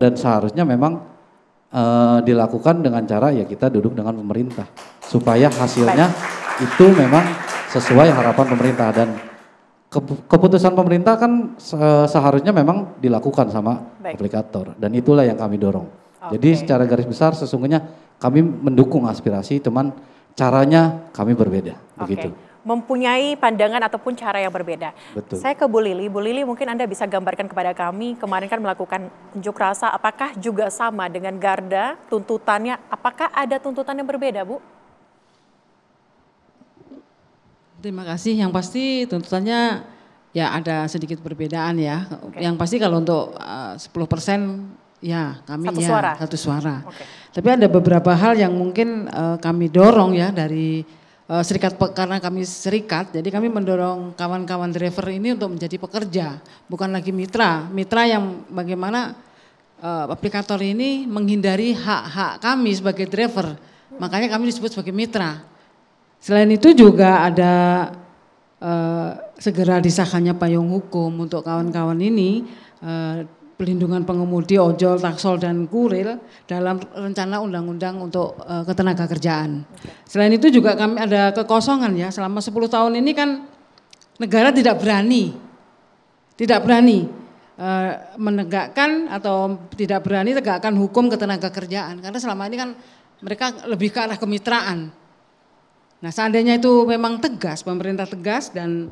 Dan seharusnya memang dilakukan dengan cara ya kita duduk dengan pemerintah supaya hasilnya itu memang sesuai harapan pemerintah. Dan keputusan pemerintah kan seharusnya memang dilakukan sama aplikator, dan itulah yang kami dorong. Jadi secara garis besar sesungguhnya kami mendukung aspirasi, cuman caranya kami berbeda, begitu. Mempunyai pandangan ataupun cara yang berbeda. Betul. Saya ke Bu Lili. Bu Lili, mungkin Anda bisa gambarkan kepada kami, kemarin kan melakukan unjuk rasa, apakah juga sama dengan Garda tuntutannya? Apakah ada tuntutan yang berbeda, Bu? Terima kasih. Yang pasti tuntutannya ya ada sedikit perbedaan ya. Yang pasti kalau untuk 10% ya kami satu suara. Tapi ada beberapa hal yang mungkin kami dorong ya dari serikat, karena kami serikat, jadi kami mendorong kawan-kawan driver ini untuk menjadi pekerja, bukan lagi mitra. Mitra yang bagaimana aplikator ini menghindari hak-hak kami sebagai driver, makanya kami disebut sebagai mitra. Selain itu juga ada segera disahkannya payung hukum untuk kawan-kawan ini, pelindungan pengemudi ojol, taksol dan kurir dalam rencana undang-undang untuk ketenaga kerjaan. Selain itu juga kami ada kekosongan ya, selama 10 tahun ini kan negara tidak berani menegakkan atau tidak berani tegakkan hukum ketenaga kerjaan, karena selama ini kan mereka lebih ke arah kemitraan. Nah seandainya itu memang tegas, pemerintah tegas dan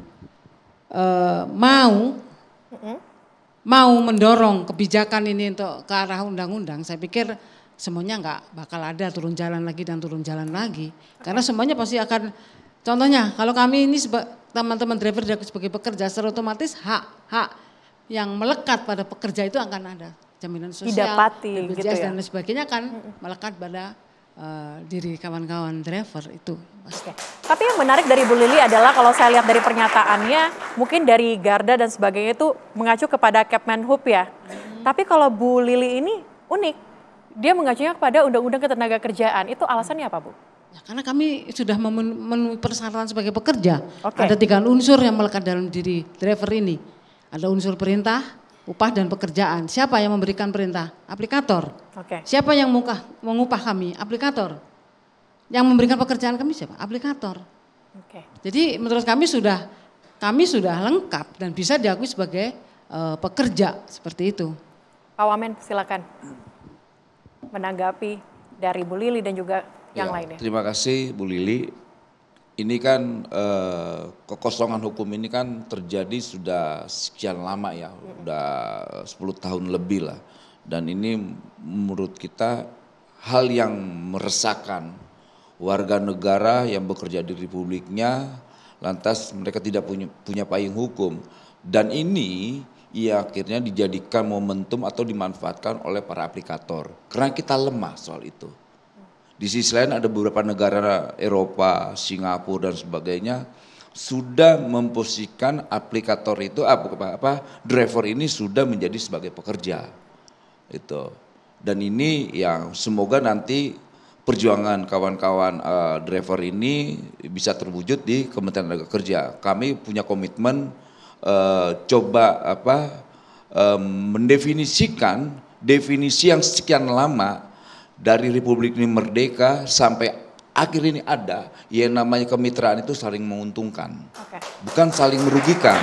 mau mendorong kebijakan ini untuk ke arah undang-undang, saya pikir semuanya nggak bakal ada turun jalan lagi. Karena semuanya pasti akan, contohnya kalau kami ini teman-teman driver sebagai pekerja, secara otomatis hak yang melekat pada pekerja itu akan ada. Jaminan sosial, didapati, BPJS gitu ya? dan lain sebagainya kan melekat pada diri kawan-kawan driver itu. Tapi yang menarik dari Bu Lili adalah kalau saya lihat dari pernyataannya, mungkin dari Garda dan sebagainya itu mengacu kepada Kemenhub ya. Tapi kalau Bu Lili ini unik, dia mengacunya kepada Undang-Undang Ketenagakerjaan. Itu alasannya apa, Bu? Ya, karena kami sudah memenuhi persyaratan sebagai pekerja. Ada 3 unsur yang melekat dalam diri driver ini. Ada unsur perintah, upah dan pekerjaan. Siapa yang memberikan perintah? Aplikator. Siapa yang mengupah kami? Aplikator. Yang memberikan pekerjaan kami siapa? Aplikator. Jadi menurut kami sudah lengkap dan bisa diakui sebagai pekerja seperti itu. Pak Wamen silakan menanggapi dari Bu Lili dan juga yang lainnya. Terima kasih Bu Lili. Ini kan kekosongan hukum ini kan terjadi sudah sekian lama ya, udah 10 tahun lebih lah. Dan ini menurut kita hal yang meresahkan warga negara yang bekerja di republiknya, lantas mereka tidak punya payung hukum. Dan ini ya akhirnya dijadikan momentum atau dimanfaatkan oleh para aplikator. Karena kita lemah soal itu. Di sisi lain ada beberapa negara Eropa, Singapura dan sebagainya sudah memposisikan aplikator itu driver ini sudah menjadi sebagai pekerja. Itu. Dan ini yang semoga nanti perjuangan kawan-kawan driver ini bisa terwujud di Kementerian Tenaga Kerja. Kami punya komitmen mendefinisikan definisi yang sekian lama dari Republik ini merdeka sampai akhir ini ada yang namanya kemitraan itu saling menguntungkan, bukan saling merugikan.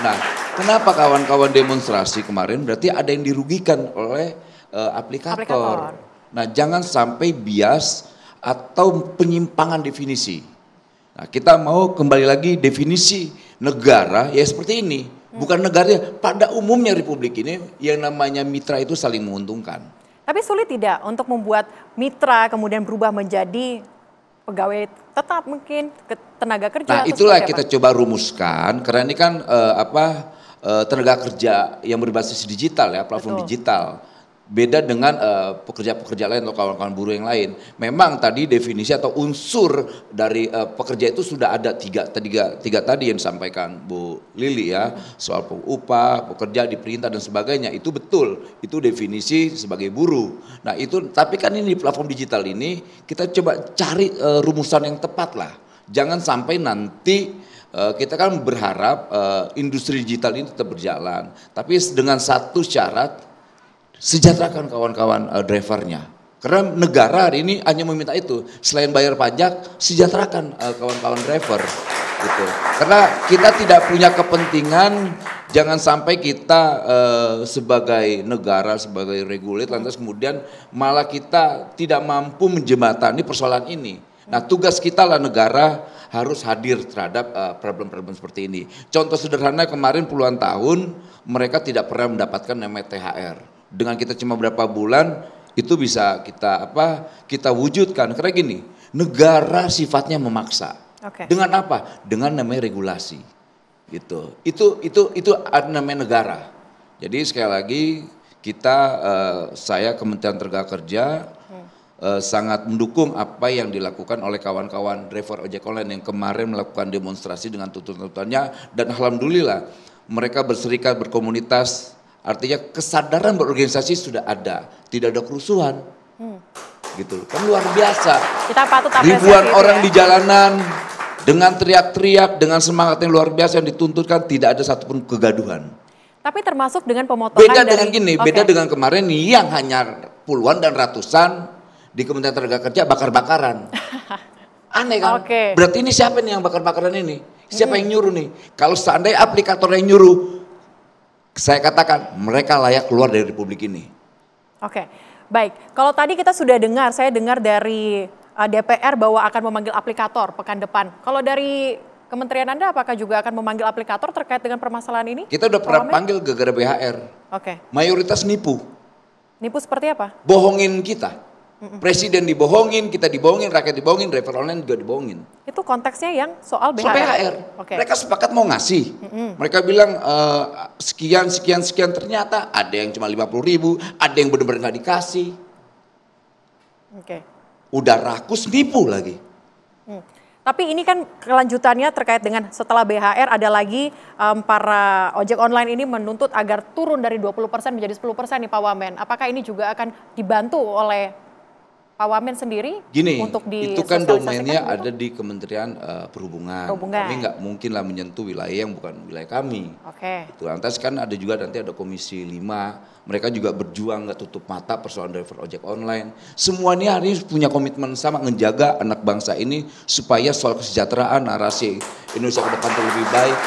Nah, kenapa kawan-kawan demonstrasi kemarin berarti ada yang dirugikan oleh aplikator. Nah, jangan sampai bias atau penyimpangan definisi. Nah, kita mau kembali lagi definisi negara ya seperti ini, bukan negaranya. Pada umumnya Republik ini yang namanya mitra itu saling menguntungkan. Tapi sulit tidak untuk membuat mitra kemudian berubah menjadi pegawai tetap mungkin tenaga kerja? Nah itulah kita coba rumuskan karena ini kan tenaga kerja yang berbasis digital ya, platform digital. Beda dengan pekerja-pekerja lain atau kawan-kawan buruh yang lain. Memang tadi definisi atau unsur dari pekerja itu sudah ada tiga tadi yang disampaikan Bu Lili ya. Soal upah, pekerja diperintah dan sebagainya. Itu betul, itu definisi sebagai buruh. Nah itu, tapi kan ini di platform digital ini kita coba cari rumusan yang tepat lah. Jangan sampai nanti kita kan berharap industri digital ini tetap berjalan. Tapi dengan satu syarat, sejahterakan kawan-kawan drivernya. Karena negara hari ini hanya meminta itu, selain bayar pajak, sejahterakan kawan-kawan driver. Gitu. Karena kita tidak punya kepentingan, jangan sampai kita sebagai negara, sebagai regulate, lantas kemudian malah kita tidak mampu menjembatani persoalan ini. Nah, tugas kita lah negara harus hadir terhadap problem-problem seperti ini. Contoh sederhana, kemarin puluhan tahun mereka tidak pernah mendapatkan namanya THR. Dengan kita cuma berapa bulan itu bisa kita wujudkan. Karena gini, negara sifatnya memaksa. Okay. Dengan apa? Dengan namanya regulasi. Gitu. Itu namanya negara. Jadi sekali lagi saya Kementerian Tenagakerja sangat mendukung apa yang dilakukan oleh kawan-kawan driver ojek online yang kemarin melakukan demonstrasi dengan tuntutannya, dan alhamdulillah mereka berserikat, berkomunitas, artinya kesadaran berorganisasi sudah ada, tidak ada kerusuhan. Gitu. Kan luar biasa. Kita patut apresiasi. Ribuan orang di jalanan dengan teriak-teriak, dengan semangat yang luar biasa yang dituntutkan, tidak ada satupun kegaduhan. Tapi termasuk dengan pemotongan beda dengan kemarin yang hanya puluhan dan ratusan di Kementerian Tenagakerja bakar-bakaran. Aneh kan? Okay. Berarti ini siapa nih yang bakar-bakaran ini? Siapa yang nyuruh nih? Kalau seandainya aplikator yang nyuruh, saya katakan mereka layak keluar dari republik ini. Oke, baik. Kalau tadi kita sudah dengar, saya dengar dari DPR bahwa akan memanggil aplikator pekan depan. Kalau dari Kementerian Anda apakah juga akan memanggil aplikator terkait dengan permasalahan ini? Kita udah pernah panggil gara-gara BHR. Oke. Mayoritas nipu. Nipu seperti apa? Bohongin kita. Presiden dibohongin, kita dibohongin, rakyat dibohongin, driver online juga dibohongin. Itu konteksnya yang soal BHR? Soal BHR. Okay. Mereka sepakat mau ngasih. Mereka bilang sekian, ternyata ada yang cuma 50.000, ada yang benar-benar nggak dikasih. Oke. Udah rakus, nipu lagi. Tapi ini kan kelanjutannya terkait dengan setelah BHR ada lagi para ojek online ini menuntut agar turun dari 20% menjadi 10% nih Pak Wamen. Apakah ini juga akan dibantu oleh Pak Wamen sendiri? Gini, untuk itu kan domainnya ada di Kementerian Perhubungan. Kami nggak mungkin lah menyentuh wilayah yang bukan wilayah kami. Oke. Itu lantas kan ada juga nanti ada Komisi 5, mereka juga berjuang nggak tutup mata persoalan driver ojek online. Semuanya hari ini punya komitmen sama menjaga anak bangsa ini supaya soal kesejahteraan, narasi Indonesia ke depan lebih baik.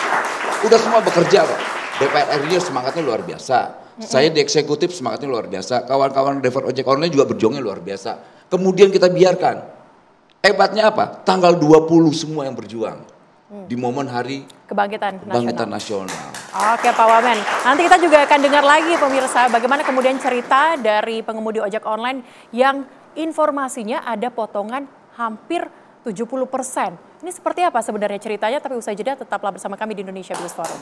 Udah semua bekerja kok. DPR ini semangatnya luar biasa. Saya di eksekutif semangatnya luar biasa. Kawan-kawan driver ojek online juga berjuangnya luar biasa. Kemudian kita biarkan. Hebatnya apa? Tanggal 20 semua yang berjuang. Di momen hari Kebangkitan Nasional. Oke Pak Wamen, nanti kita juga akan dengar lagi pemirsa bagaimana kemudian cerita dari pengemudi ojek online yang informasinya ada potongan hampir 70%. Ini seperti apa sebenarnya ceritanya, tapi usai jeda tetaplah bersama kami di Indonesia Business Forum.